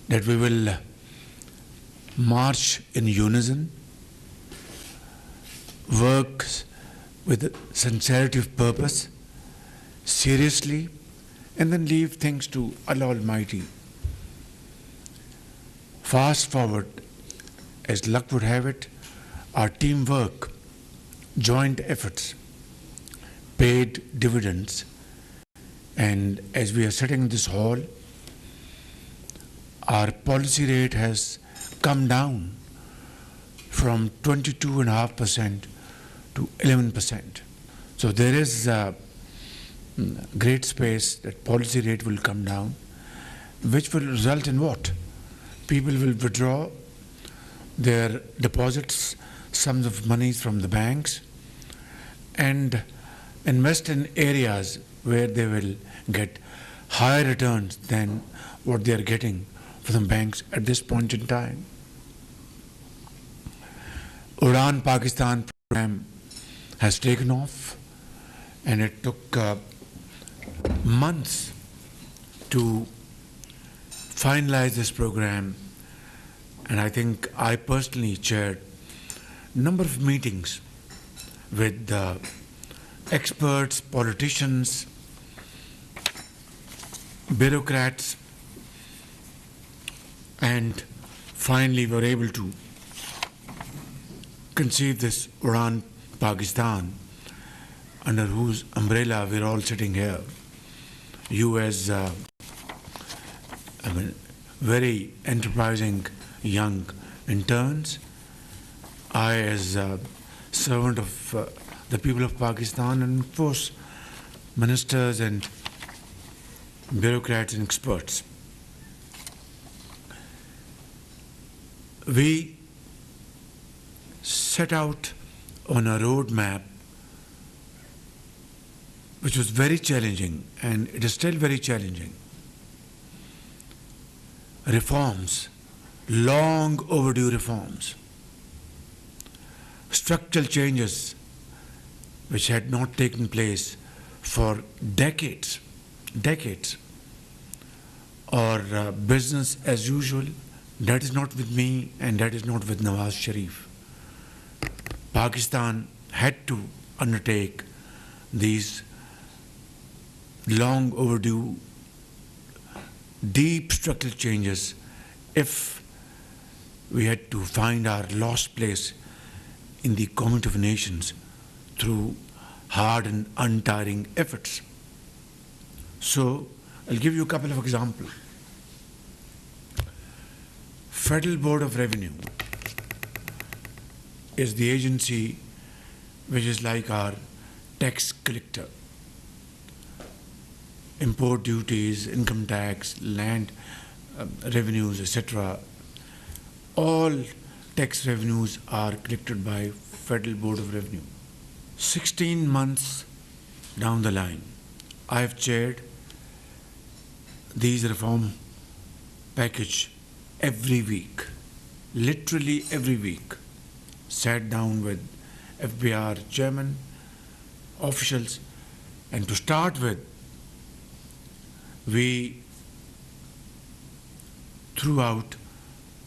that we will march in unison, work with sincerity of purpose, seriously, and then leave things to Allah Almighty. Fast forward, as luck would have it, our teamwork, joint efforts, paid dividends, and as we are sitting in this hall, our policy rate has come down from 22.5% to 11%. So there is a great space that policy rate will come down, which will result in what? People will withdraw their deposits, sums of monies from the banks, and invest in areas where they will get higher returns than what they are getting from the banks at this point in time. Udan Pakistan program has taken off, and it took months to finalize this program, and I think I personally chaired a number of meetings with experts, politicians, bureaucrats, and finally were able to conceive this Udan Pakistan, under whose umbrella we're all sitting here. You as very enterprising young interns, I as a servant of the people of Pakistan, and of course ministers and bureaucrats and experts. We set out on a roadmap which was very challenging, and it is still very challenging. Reforms, long overdue reforms, structural changes which had not taken place for decades, or business as usual. That is not with me, and that is not with Nawaz Sharif. Pakistan had to undertake these long overdue, deep structural changes if we had to find our lost place in the community of nations through hard and untiring efforts. So, I'll give you a couple of examples. Federal Board of Revenue is the agency which is like our tax collector. Import duties, income tax, land revenues, etc. All tax revenues are collected by Federal Board of Revenue. 16 months down the line, I have chaired these reform package every week, literally every week. Sat down with FBR chairman, officials, and to start with, we threw out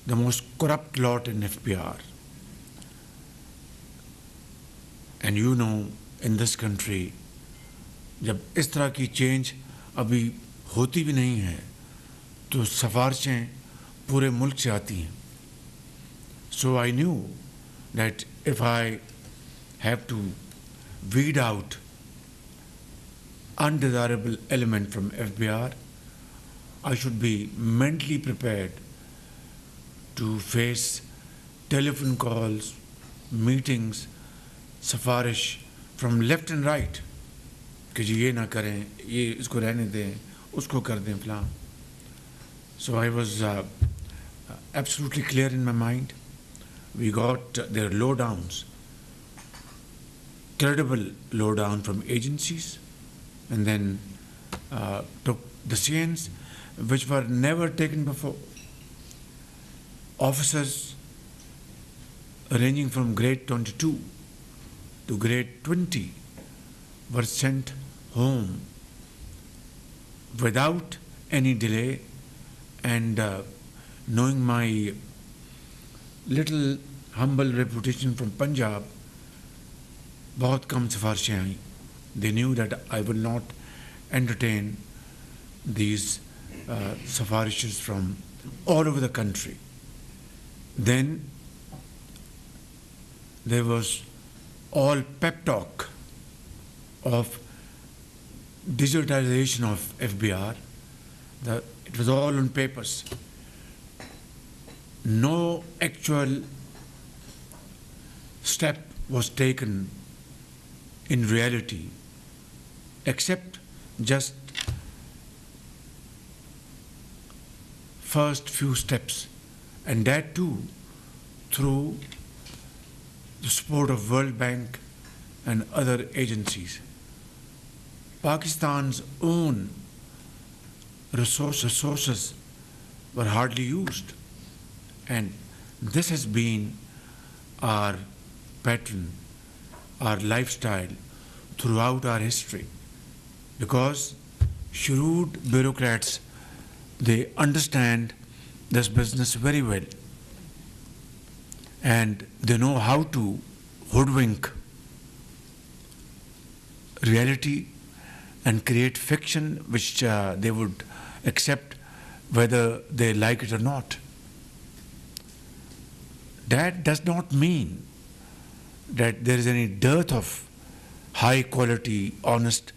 the most corrupt lot in FBR. And you know, in this country, जब इस तरह की change अभी होती भी नहीं है, तो सिफारिशें पूरे मुल्क से आती हैं. So I knew that if I have to weed out undesirable element from FBR, I should be mentally prepared to face telephone calls, meetings, safarish from left and right. कि जी ये ना करें, ये इसको रहने दें, उसको कर दें फलां. So I was absolutely clear in my mind. We got their lowdowns, credible lowdown from agencies, and then took decisions which were never taken before. Officers ranging from grade 22 to grade 20 were sent home without any delay, and knowing my little humble reputation from Punjab, बहुत कम सिफारिशें आई. They knew that I will not entertain these sifarishes from all over the country. Then there was all pep talk of digitization of FBR. It was all on papers. No actual step was taken in reality, except just first few steps, and that too through the support of World Bank and other agencies. Pakistan's own resources were hardly used, and this has been our pattern, our lifestyle throughout our history, because shrewd bureaucrats, they understand this business very well, and they know how to hoodwink reality and create fiction which they would accept whether they like it or not. That does not mean that there is any dearth of high quality, honest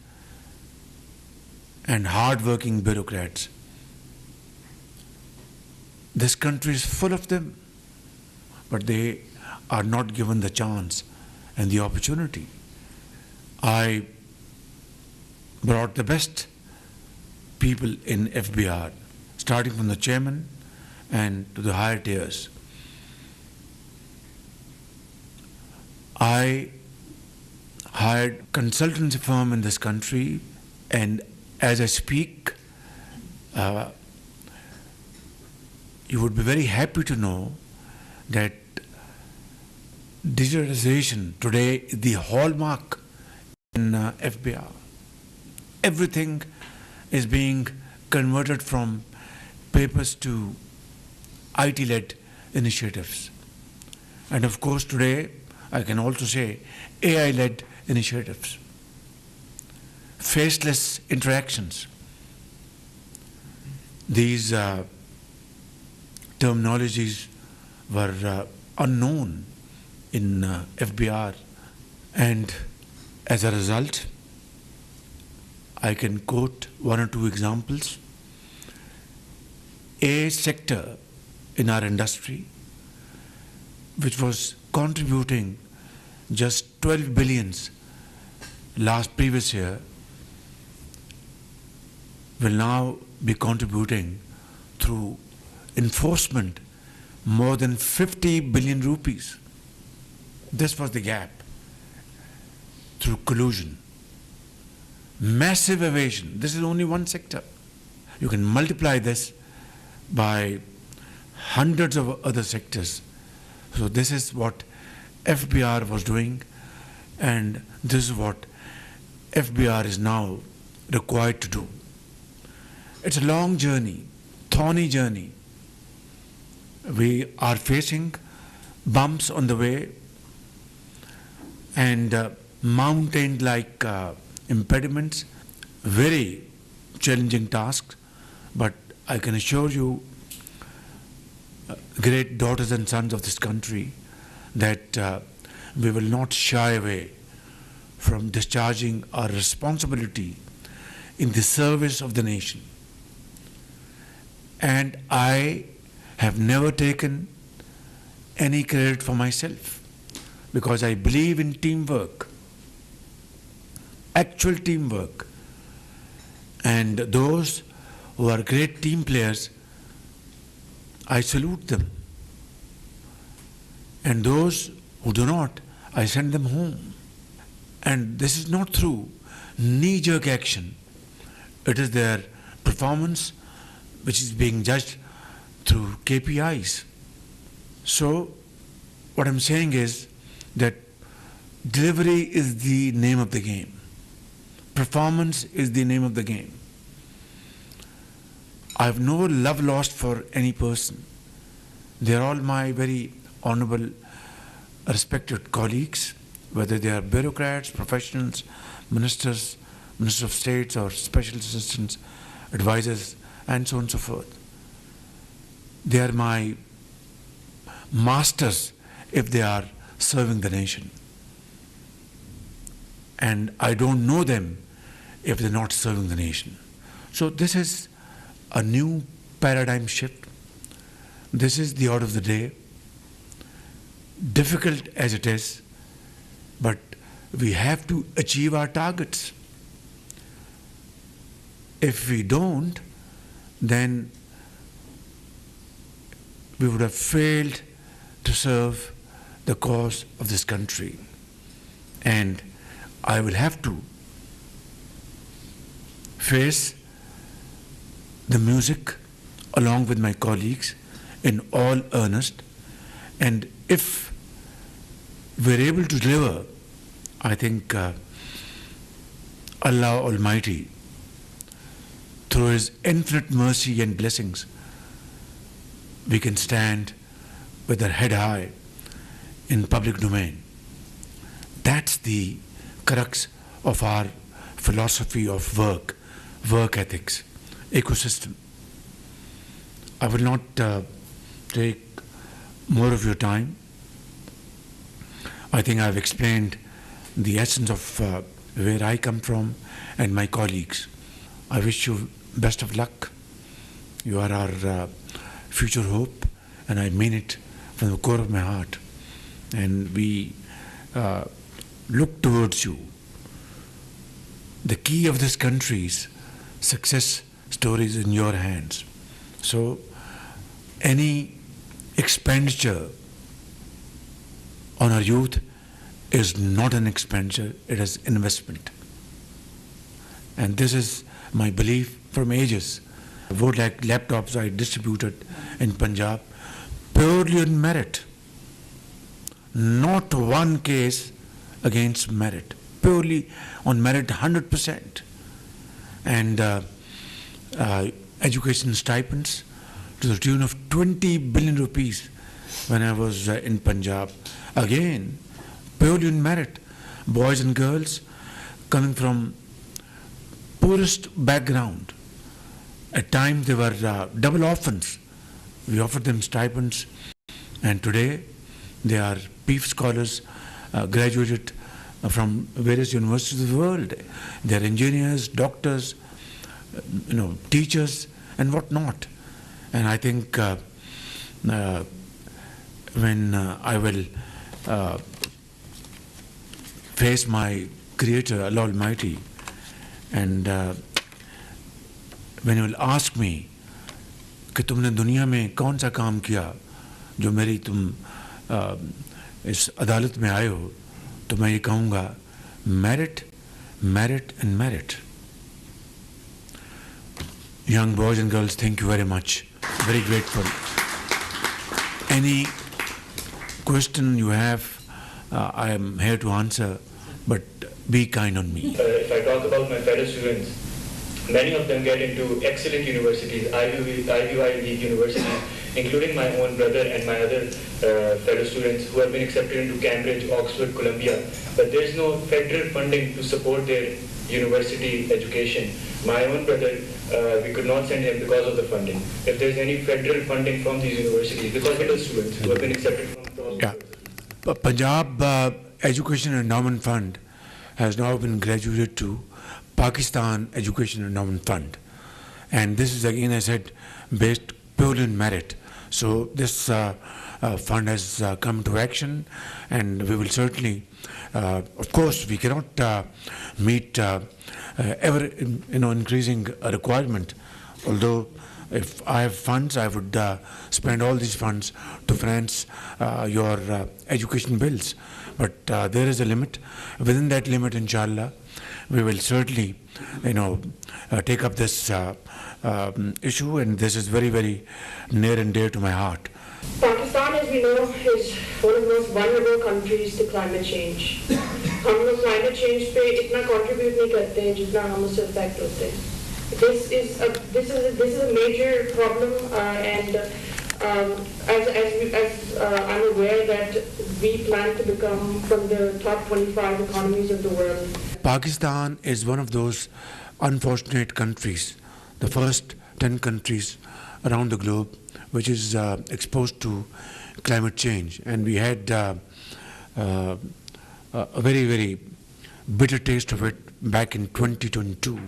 and hard-working bureaucrats. This country is full of them, but they are not given the chance and the opportunity. I brought the best people in FBR, starting from the chairman and to the higher tiers. I hired consultancy firm in this country, and as I speak, you would be very happy to know that digitalization today is the hallmark in FBR. Everything is being converted from papers to IT-led initiatives. And of course today, I can also say AI-led initiatives, faceless interactions. These terminologies were unknown in FBR, and as a result, I can quote one or two examples. A sector in our industry, which was contributing just 12 billions previous year, will now be contributing through enforcement more than 50 billion rupees. This was the gap through collusion. Massive evasion. This is only one sector. You can multiply this by hundreds of other sectors. So this is what FBR was doing, and this is what FBR is now required to do. It's a long journey, thorny journey. We are facing bumps on the way and mountain-like impediments, very challenging tasks, but I can assure you, great daughters and sons of this country, that we will not shy away from discharging our responsibility in the service of the nation. And I have never taken any credit for myself, because I believe in teamwork, actual teamwork. And those who are great team players, I salute them. And those who do not, I send them home. And this is not through knee-jerk action. It is their performance which is being judged through KPIs. So what I'm saying is that delivery is the name of the game. Performance is the name of the game. I have no love lost for any person. They are all my very honorable, respected colleagues, whether they are bureaucrats, professionals, ministers, ministers of states or special assistants, advisors, and so on and so forth. They are my masters if they are serving the nation. And I don't know them if they're not serving the nation. So this is a new paradigm shift. This is the order of the day. Difficult as it is, but we have to achieve our targets. If we don't, then we would have failed to serve the cause of this country. And I will have to face the music along with my colleagues in all earnest. And if we're able to deliver, I think Allah Almighty, through His infinite mercy and blessings, we can stand with our head high in public domain. That's the crux of our philosophy of work ethics, ecosystem. I will not take more of your time. I think I've explained the essence of where I come from and my colleagues. I wish you best of luck. You are our future hope, and I mean it from the core of my heart. And we look towards you. The key of this country's success story is in your hands. So any expenditure on our youth is not an expenditure, it is investment. And this is my belief from ages. Vote like laptops I distributed in Punjab purely on merit. Not one case against merit. Purely on merit, 100%. And education stipends to the tune of 20 billion rupees when I was in Punjab. Again, purely on merit. Boys and girls coming from poorest background. At times they were double orphans. We offered them stipends, and today they are PEEF scholars, graduated from various universities of the world. They are engineers, doctors, teachers, and whatnot. And I think when I will face my Creator, Allah Almighty, and when He will ask me कि तुमने दुनिया में कौन सा काम किया जो मेरी तुम इस अदालत में आए हो, तो मैं ये कहूँगा merit, merit and merit. Young boys and girls, thank you very much. Very grateful. Any question you have, I am here to answer, but be kind on me. If I talk about my fellow students, many of them get into excellent universities, Ivy League universities, including my own brother and my other fellow students who have been accepted into Cambridge, Oxford, Columbia. But there is no federal funding to support their university education. My own brother, we could not send him because of the funding. If there is any federal funding from these universities, because middle students who have been accepted from Yeah. Punjab Education Endowment Fund has now been graduated to Pakistan Education Endowment Fund. And this is, again, I said, based purely on merit. So this fund has come to action, and we will certainly, of course, we cannot meet ever increasing requirement. Although if I have funds, I would spend all these funds to finance your education bills. But there is a limit. Within that limit, inshallah, we will certainly, take up this issue, and this is very, very near and dear to my heart. Pakistan, as we know, is one of the most vulnerable countries to climate change. हम लोग climate change पे इतना contribute नहीं करते हैं जितना हम उससे affect होते हैं. This is a major problem, and as I'm aware that we plan to become from the top 25 economies of the world. Pakistan is one of those unfortunate countries, the first 10 countries around the globe which is exposed to climate change. And we had a very, very bitter taste of it back in 2022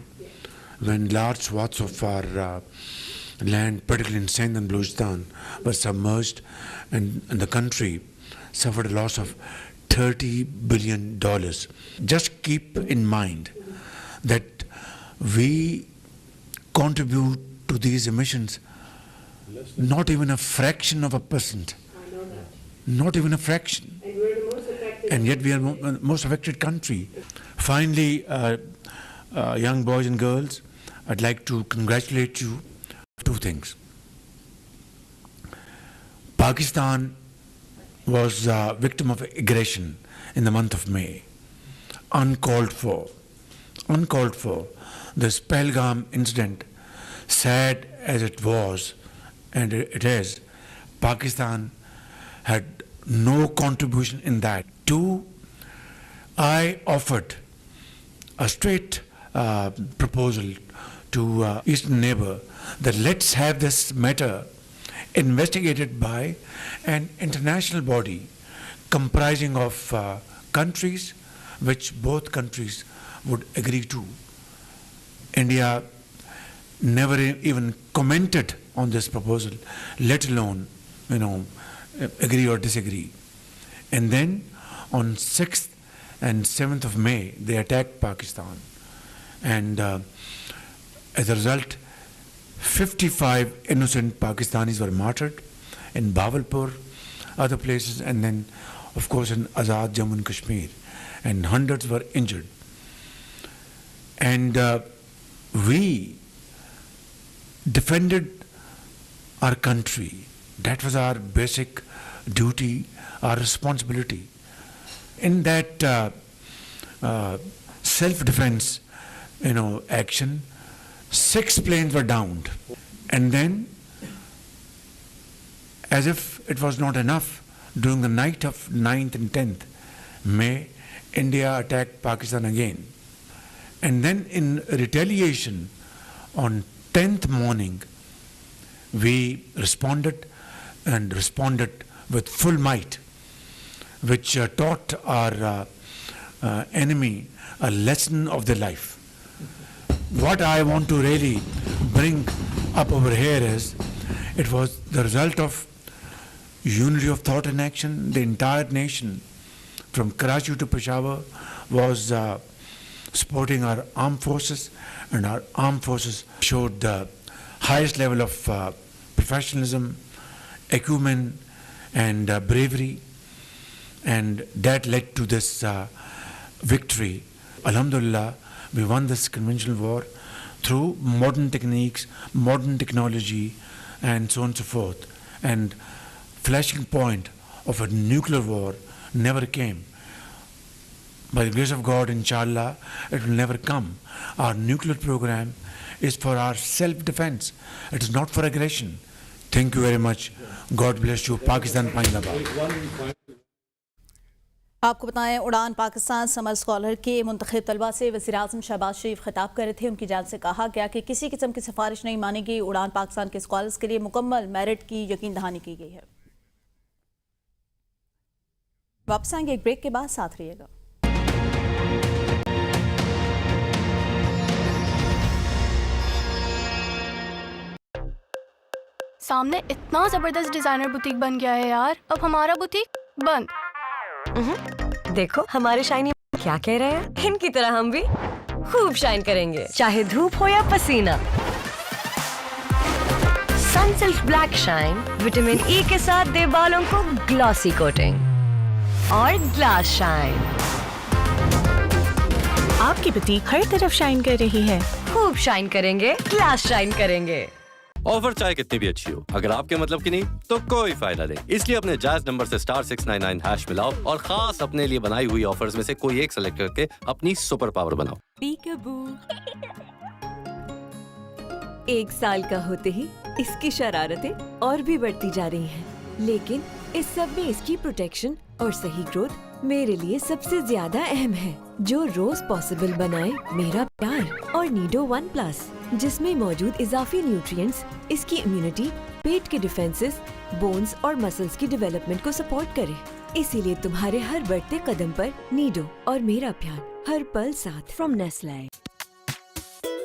when large swaths of our land, particularly in Sindh and Balochistan, were submerged, and the country suffered a loss of $30 billion. Just keep in mind that we contribute to these emissions not even a fraction of a percent. I know that. Not even a fraction. And we're the most affected. And yet we are the most affected country. Finally, young boys and girls, I'd like to congratulate you for two things. Pakistan was a victim of aggression in the month of May. Uncalled for. Uncalled for. This Pahalgam incident, sad as it was, and it is, Pakistan had no contribution in that. Two, I offered a straight proposal to Eastern neighbor that let's have this matter investigated by an international body comprising of countries which both countries would agree to. India never even commented on this proposal, let alone, agree or disagree. And then on 6th and 7th of May, they attacked Pakistan. And as a result, 55 innocent Pakistanis were martyred in Bahawalpur, other places, and then, of course, in Azad Jammu and Kashmir. And hundreds were injured. And we defended our country. That was our basic duty, our responsibility. In that self-defense, action, 6 planes were downed. And then, as if it was not enough, during the night of 9th and 10th May, India attacked Pakistan again. And then in retaliation, on 10th morning, we responded with full might, which taught our enemy a lesson of their life. What I want to really bring up over here is, it was the result of unity of thought and action. The entire nation, from Karachi to Peshawar, was supporting our armed forces, and our armed forces showed the highest level of professionalism, acumen, and bravery, and that led to this victory. Alhamdulillah, we won this conventional war through modern techniques, modern technology, and so on and so forth. And flashing point of a nuclear war never came. By the grace of God, inshallah, it will never come. Our nuclear program is for our self-defense. It is not for aggression. Thank you very much. God bless you. Pakistan Pindabad. आपको बताएं, उड़ान Pakistan summer scholar के मुंतखब तलबा से वज़ीर-ए-आज़म शहबाज शरीफ खिताब कर रहे थे। उनकी जानिब से कहा गया कि किसी किस्म की सिफारिश नहीं मानी गई। उड़ान पाकिस्तान के स्कॉलर्स के लिए मुकम्मल मेरिट की यकीन दहानी की गई है। वापस आएंगे एक ब्रेक के बाद, साथ रहिएगा। सामने इतना जबरदस्त डिजाइनर बुटीक बन गया है यार, अब हमारा बुटीक बंद। देखो हमारे शाइनी क्या कह रहे हैं, इनकी तरह हम भी खूब शाइन करेंगे, चाहे धूप हो या पसीना। Sunsilk black shine vitamin E के साथ दे बालों को ग्लॉसी कोटिंग। और ग्लास शाइन, आपकी बुटीक हर तरफ शाइन कर रही है। खूब शाइन करेंगे, ग्लास शाइन करेंगे। ऑफर चाहे कितनी भी अच्छी हो, अगर आपके मतलब की नहीं तो कोई फायदा नहीं। इसलिए अपने जायज नंबर से *699# मिलाओ और खास अपने लिए बनाई हुई ऑफर्स में से कोई एक सेलेक्ट करके अपनी सुपर पावर बनाओ। 1 साल का होते ही इसकी शरारतें और भी बढ़ती जा रही हैं, लेकिन इस सब में इसकी प्रोटेक्शन और सही ग्रोथ मेरे लिए सबसे ज्यादा अहम है, जो रोज पॉसिबल बनाए मेरा प्यार। और नीडो 1+, जिसमें मौजूद इजाफी न्यूट्रिएंट्स इसकी इम्यूनिटी, पेट के डिफेंसेस, बोन्स और मसल्स की डेवलपमेंट को सपोर्ट करे। इसीलिए तुम्हारे हर बढ़ते कदम पर नीडो और मेरा प्यार हर पल साथ। From Nestle.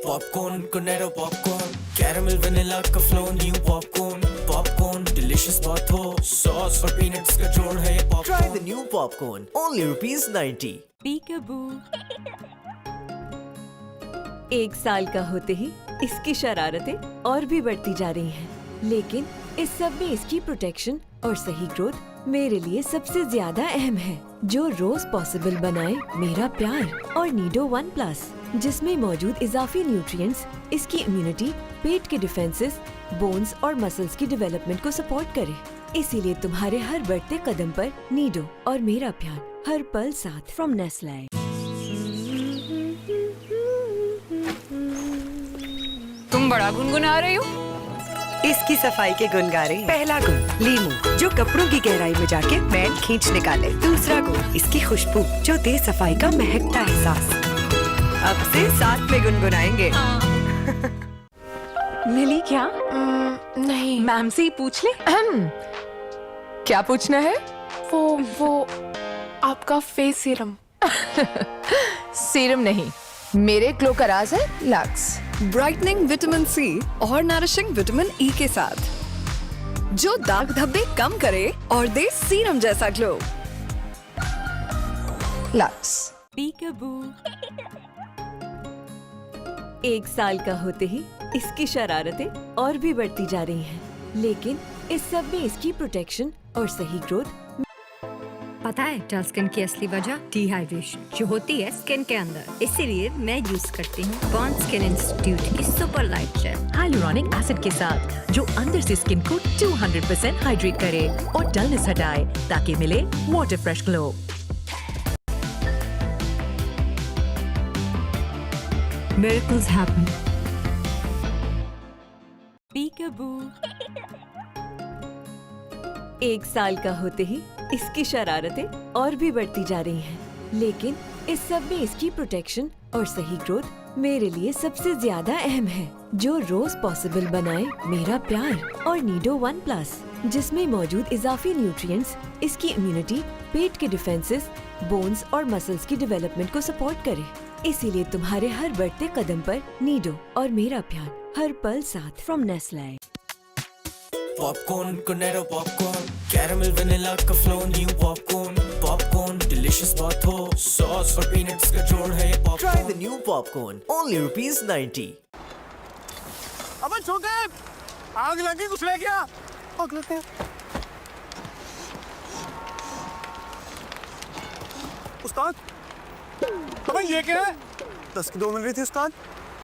Popcorn, Cornetto popcorn, caramel vanilla का flow, new popcorn, delicious बहुत हो, sauce और peanuts का जोड़ है ये popcorn. Try the new popcorn, only ₹90. पीकाबू। 1 साल का होते ही इसकी शरारतें और भी बढ़ती जा रही हैं, लेकिन इस सब में इसकी प्रोटेक्शन और सही ग्रोथ मेरे लिए सबसे ज्यादा अहम है, जो रोज पॉसिबल बनाए मेरा प्यार। और नीडो 1+, जिसमें मौजूद इजाफी न्यूट्रिएंट्स इसकी इम्यूनिटी, पेट के डिफेंसेस, बोन्स और मसल्स की डेवलपमेंट को सपोर्ट करे। इसीलिए तुम्हारे हर बढ़ते कदम पर नीडो और मेरा प्यार हर पल साथ। From Nestle. तुम बड़ा गुनगुना रही हो। इसकी सफाई के गुण गा रही। पहला गुण लीमू, जो कपड़ों की गहराई में जाके मैल खींच निकाले। दूसरा गुण इसकी खुशबू, जो दे सफाई का महकता एहसास। अब से साथ में गुनगुनाएंगे। मिली क्या? नहीं। मैम से ही पूछ ले। क्या पूछना है? वो आपका फेस सीरम। सीरम नहीं, मेरे ग्लो का राज है लक्स ब्राइटनिंग विटामिन सी और नरिशिंग विटामिन ई के साथ, जो दाग धब्बे कम करे और दे सीरम जैसा ग्लो। लक्स। पीकाबू। 1 साल का होते ही इसकी शरारतें और भी बढ़ती जा रही हैं, लेकिन इस सब में इसकी प्रोटेक्शन और सही ग्रोथ। पता है डल स्किन की असली वजह डिहाइड्रेशन जो होती है स्किन के अंदर। इसीलिए मैं यूज करती हूँ बॉन्ड स्किन इंस्टीट्यूट की super light jail hyaluronic acid के साथ, जो अंदर से स्किन को 200% हाइड्रेट करे और डलनेस हटाए, ताकि मिले water fresh glow. Miracles happen. पीकाबू। 1 साल का होते ही इसकी शरारतें और भी बढ़ती जा रही हैं, लेकिन इस सब में इसकी प्रोटेक्शन और सही ग्रोथ मेरे लिए सबसे ज्यादा अहम है, जो रोज पॉसिबल बनाए मेरा प्यार। और नीडो 1+, जिसमें मौजूद इजाफी न्यूट्रिएंट्स इसकी इम्यूनिटी, पेट के डिफेंसेस, बोन्स और मसल्स की डेवलपमेंट को सपोर्ट करे। इसीलिए तुम्हारे हर बढ़ते कदम पर नीडो और मेरा प्यार हर पल साथ। From Nestle. Popcorn, Cornetto popcorn, caramel vanilla का flow, new popcorn, delicious बहुत हो, sauce और peanuts का जोड़ है ये popcorn. Try the new popcorn, only ₹90. अबे छोटे, आग लगी, कुछ ले क्या? आग लगे। उस्ताद, अबे ये क्या है? 10 की 2 मिल रही थी उस्ताद।